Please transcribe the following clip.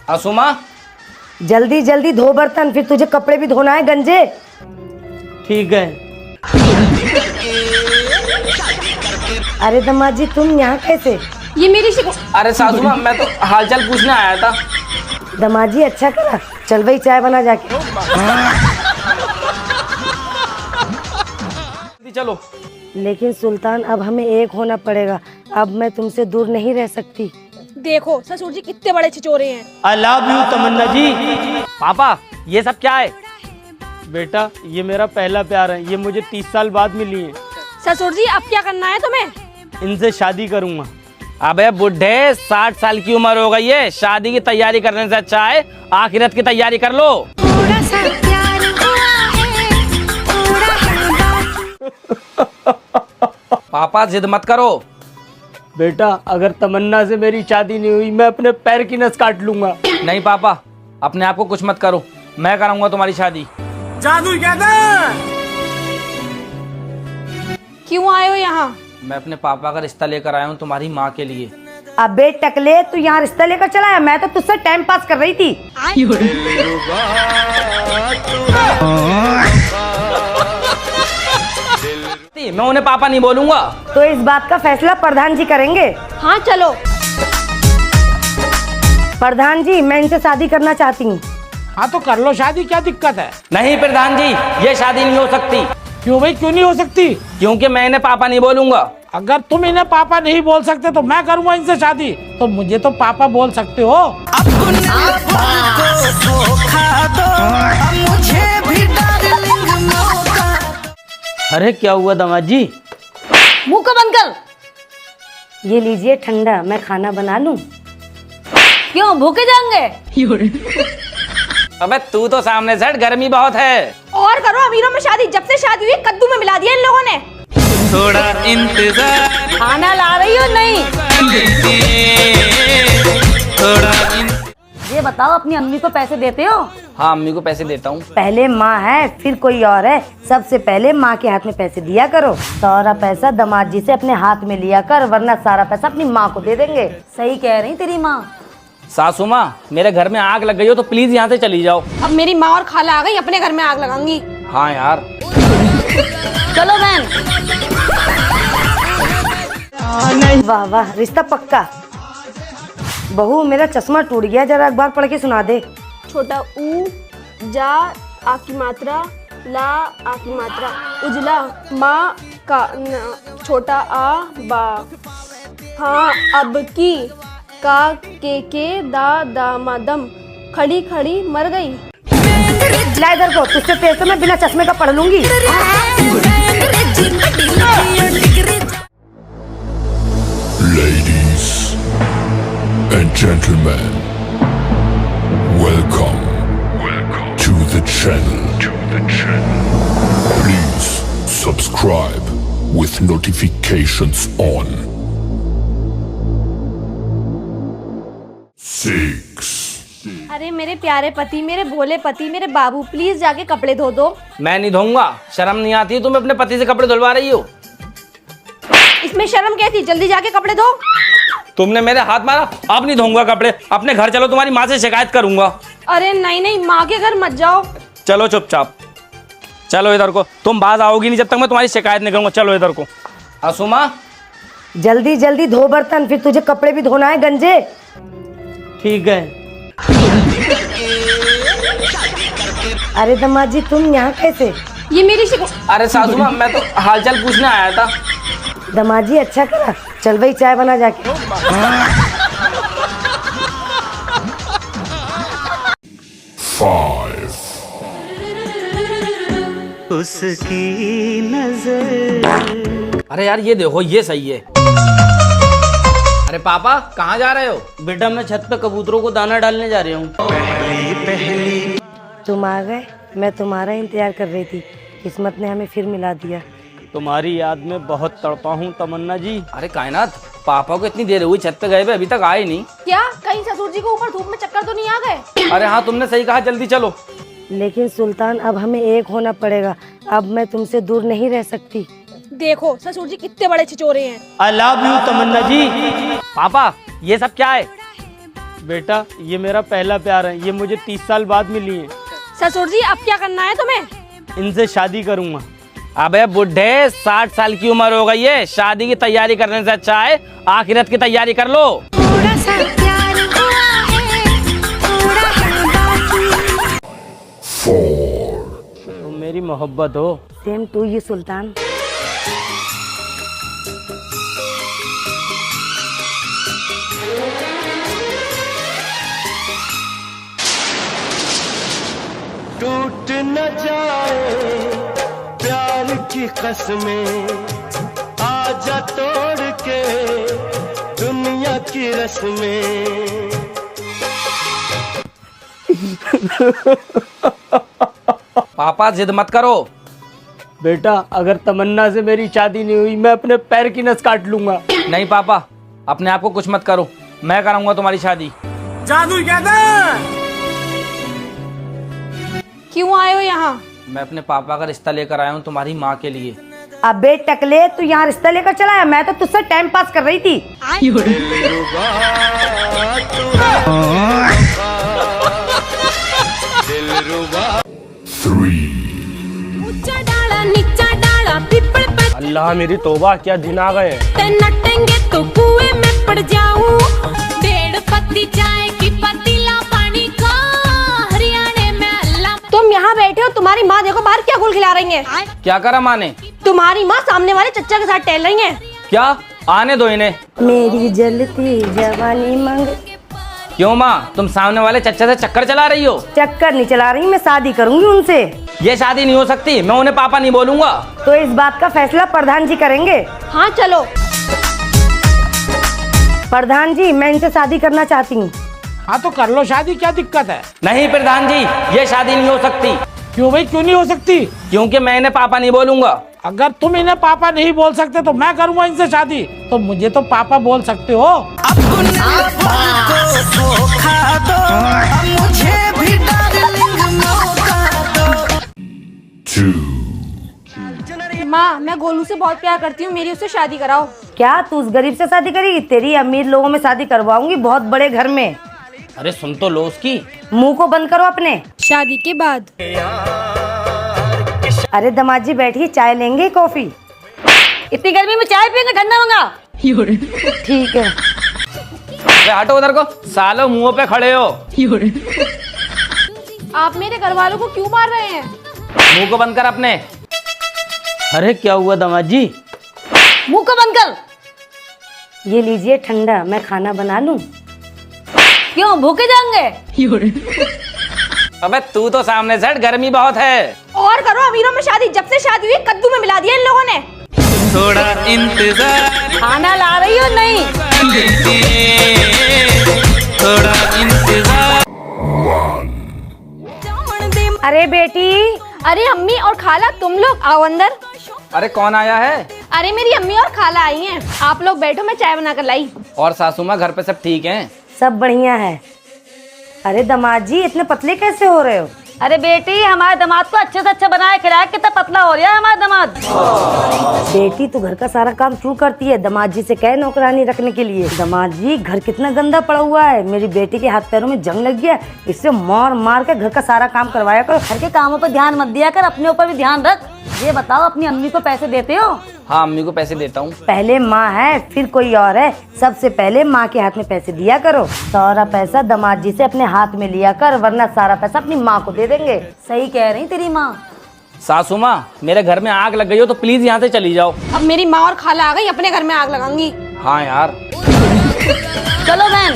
आसुमा जल्दी जल्दी धो बर्तन, फिर तुझे कपड़े भी धोना है गंजे। ठीक है। अरे दामाद जी तुम यहाँ कैसे? ये मेरी अरे सासू माँ मैं तो हालचाल पूछने आया था। दामाद जी अच्छा करा, चल भाई चाय बना जाके। चलो। लेकिन सुल्तान अब हमें एक होना पड़ेगा, अब मैं तुमसे दूर नहीं रह सकती। देखो ससुर जी कितने बड़े छिचोरे हैं। आई लव यू तमन्ना जी। पापा ये सब क्या है? बेटा ये मेरा पहला प्यार है, ये मुझे 30 साल बाद मिली है। ससुर जी अब क्या करना है तुम्हें? इनसे शादी करूंगा। अबे बुढ़े 60 साल की उम्र हो गई है, शादी की तैयारी करने से अच्छा है आखिरत की तैयारी कर लो। थोड़ा सा प्यार हुआ है, थोड़ा पापा जिद मत करो। बेटा अगर तमन्ना से मेरी शादी नहीं हुई मैं अपने पैर की नस काट लूंगा। नहीं पापा अपने आप को कुछ मत करो, मैं कराऊंगा तुम्हारी शादी। जादू कहता। क्यों आए हो यहाँ? मैं अपने पापा का रिश्ता लेकर आया हूँ तुम्हारी माँ के लिए। अबे टकले तू यहाँ रिश्ता लेकर चला है, मैं तो तुझसे टाइम पास कर रही थी। मैं उन्हें पापा नहीं बोलूंगा। तो इस बात का फैसला प्रधान जी करेंगे। हाँ चलो। प्रधान जी मैं इनसे शादी करना चाहती हूँ। हाँ तो कर लो शादी, क्या दिक्कत है? नहीं प्रधान जी ये शादी नहीं हो सकती। क्यों भाई, क्यों नहीं हो सकती? क्योंकि मैं इन्हें पापा नहीं बोलूंगा। अगर तुम इन्हें पापा नहीं बोल सकते तो मैं करूंगा इनसे शादी, तो मुझे तो पापा बोल सकते हो। अरे क्या हुआ दामाद जी? मुंह को बंद कर। ये लीजिए ठंडा, मैं खाना बना लूं। क्यों भूखे जाएंगे? अबे तू तो सामने से हट, गर्मी बहुत है। और करो अमीरों में शादी, जब से शादी हुई कद्दू में मिला दिया इन लोगों ने। थोड़ा इंतजार खाना ला रही हो नहीं? ये बताओ अपनी अम्मी को पैसे देते हो? हाँ अम्मी को पैसे देता हूँ। पहले माँ है फिर कोई और है, सबसे पहले माँ के हाथ में पैसे दिया करो। सारा पैसा दामाद जी से अपने हाथ में लिया कर, वरना सारा पैसा अपनी माँ को दे देंगे। सही कह रही तेरी माँ। सासू माँ मेरे घर में आग लग गई हो तो प्लीज यहाँ से चली जाओ। अब मेरी माँ और खाला आ गई, अपने घर में आग लगाऊंगी। हाँ यार चलो बहन। वाह वाह रिश्ता पक्का। बहू मेरा चश्मा टूट गया, जरा अखबार पढ़ के सुना दे। छोटा ऊ जा आ की मात्रा, ला आ की मात्रा, उजला माँ का छोटा आ बा, हाँ अब की का के दा मादम, खड़ी खड़ी मर गई। ला इधर को, तुझसे तेज तो मैं बिना चश्मे का पढ़ लूंगी। Ladies and gentlemen, welcome to the channel. Please subscribe with notifications on. 6. अरे मेरे प्यारे पति, मेरे भोले पति, मेरे बाबू, प्लीज जाके कपड़े धो दो। मैं नहीं धोऊंगा, शर्म नहीं आती है? तुम अपने पति से कपड़े धुलवा रही हो। इसमें शर्म क्या थी? जल्दी जाके कपड़े धो। तुमने मेरे हाथ मारा, अब नहीं धोऊंगा कपड़े। अपने घर चलो, तुम्हारी माँ से शिकायत करूंगा। अरे नहीं नहीं, माँ के घर मत जाओ। चलो चुपचाप चलो इधर को, तुम बाज आओगी नहीं जब तक मैं तुम्हारी शिकायत नहीं करूंगा। चलो इधर को। आसुमा जल्दी जल्दी धो बर्तन, फिर तुझे कपड़े भी धोना है गंजे। ठीक है। अरे दामाद जी तुम यहाँ कैसे? ये मेरी अरे सासू माँ मैं तो हालचाल पूछने आया था। दामाद जी अच्छा करा, चल भाई चाय बना जाके। उसकी नजर। अरे यार ये देखो ये सही है। अरे पापा कहाँ जा रहे हो? बेटा मैं छत पे कबूतरों को दाना डालने जा रहा हूँ। तुम आ गए, मैं तुम्हारा इंतजार कर रही थी। किस्मत ने हमें फिर मिला दिया। तुम्हारी याद में बहुत तड़पा हूँ तमन्ना जी। अरे कायनात पापा को इतनी देर हुई छत पे गए, अभी तक आए नहीं। क्या कहीं ससुर जी को ऊपर धूप में चक्कर तो नहीं आ गए? अरे हाँ तुमने सही कहा, जल्दी चलो। लेकिन सुल्तान अब हमें एक होना पड़ेगा, अब मैं तुमसे दूर नहीं रह सकती। देखो ससुर जी कितने बड़े छिचोरे हैं। आई लव यू तमन्ना जी। पापा ये सब क्या है? बेटा ये मेरा पहला प्यार है, ये मुझे 30 साल बाद मिली है। ससुर जी अब क्या करना है तुम्हें? इनसे शादी करूंगा। अबे बुढ़े 60 साल की उम्र हो गई है, शादी की तैयारी करने से अच्छा है आखिरत की तैयारी कर लो। थोड़ा सा प्यार हुआ है, थोड़ा है बाकी। 4, तो मेरी मोहब्बत हो। सेम टू यू सुल्तान। टूट न जाए प्यार की कसमें, आजा तोड़ के दुनिया की रस्में। पापा जिद मत करो। बेटा अगर तमन्ना से मेरी शादी नहीं हुई मैं अपने पैर की नस काट लूंगा। नहीं पापा, अपने आप को कुछ मत करो, मैं कराऊंगा तुम्हारी शादी। क्यों आए हो यहाँ? मैं अपने पापा का रिश्ता लेकर आया हूँ तुम्हारी माँ के लिए। अबे टकले, तू यहाँ रिश्ता लेकर चला है? मैं तो तुझसे टाइम पास कर रही थी। 3, ऊंचा डाला नीचा डाला पिपड़ पर अल्लाह मेरी तौबा, क्या दिन आ गए। ते नटेंगे तो कुएं में पड़ जाऊं। डेढ़ पत्ती चाय की पतीला पानी का हरियाणा में अल्लाह। तुम यहाँ बैठे हो, तुम्हारी माँ देखो बाहर क्या गुल खिला रही है। क्या करा माँ ने? तुम्हारी माँ सामने वाले चच्चा के साथ टहल रही है। क्या? आने दो इन्हें। मेरी जलती जवानी मांग। क्यों माँ, तुम सामने वाले चच्चा से चक्कर चला रही हो? चक्कर नहीं चला रही, मैं शादी करूंगी उनसे। ये शादी नहीं हो सकती, मैं उन्हें पापा नहीं बोलूंगा। तो इस बात का फैसला प्रधान जी करेंगे। हाँ चलो। प्रधान जी, मैं इनसे शादी करना चाहती हूँ। हाँ तो कर लो शादी, क्या दिक्कत है? नहीं प्रधान जी, ये शादी नहीं हो सकती। क्यों भाई, क्यों नहीं हो सकती? क्योंकि मैं इन्हें पापा नहीं बोलूंगा। अगर तुम इन्हें पापा नहीं बोल सकते तो मैं करूंगा इनसे शादी, तो मुझे तो पापा बोल सकते हो। माँ मैं गोलू से बहुत प्यार करती हूँ, मेरी उससे शादी कराओ। क्या तू उस गरीब से शादी करेगी? तेरी अमीर लोगों में शादी करवाऊंगी, बहुत बड़े घर में। अरे सुन तो लो उसकी। मुंह को बंद करो अपने। शादी के बाद। अरे दामाद जी बैठिए, चाय लेंगे कॉफी? इतनी गर्मी में चाय पियेंगे, ठंडा मंगा। ठीक है। अरे हटो उधर को, सालों मुंह पे खड़े हो। आप मेरे घर वालों को क्यों मार रहे हैं? मुंह को बंद कर अपने। अरे क्या हुआ दामाद जी? मुंह को बंद कर। ये लीजिए ठंडा, मैं खाना बना लूं? क्यों, भूखे जाएंगे? अबे तू तो सामने से हट, गर्मी बहुत है। और करो अमीरों में शादी, जब से शादी हुई कद्दू में मिला दिया इन लोगों ने। थोड़ा इंतजार, खाना ला रही हो नहीं? थोड़ा इंतजार। अरे बेटी। अरे अम्मी और खाला, तुम लोग आओ अंदर। अरे कौन आया है? अरे मेरी अम्मी और खाला आई हैं। आप लोग बैठो, मैं चाय बनाकर लाई। और सासू माँ घर पे सब ठीक हैं? सब बढ़िया है। अरे दामाद जी, इतने पतले कैसे हो रहे हो? अरे बेटी, हमारे दामाद को अच्छे से अच्छा बनाया खिलाया, कितना पतला हो रहा है हमारा दामाद। बेटी तू घर का सारा काम क्यों करती है? दामाद जी से कह नौकरानी रखने के लिए। दामाद जी, घर कितना गंदा पड़ा हुआ है, मेरी बेटी के हाथ पैरों में जंग लग गया, इससे मार मार के घर का सारा काम करवाया करो। घर के कामों पर ध्यान मत दिया कर, अपने ऊपर भी ध्यान रख। ये बताओ, अपनी अम्मी को पैसे देते हो? हाँ अम्मी को पैसे देता हूँ। पहले माँ है फिर कोई और है, सबसे पहले माँ के हाथ में पैसे दिया करो। सारा पैसा दामाद जी से अपने हाथ में लिया कर, वरना सारा पैसा अपनी माँ को दे देंगे। सही कह रही तेरी माँ। सासू माँ, मेरे घर में आग लग गई हो तो प्लीज यहाँ से चली जाओ। अब मेरी माँ और खाला आ गई, अपने घर में आग लगाऊंगी। हाँ यार। चलो बहन।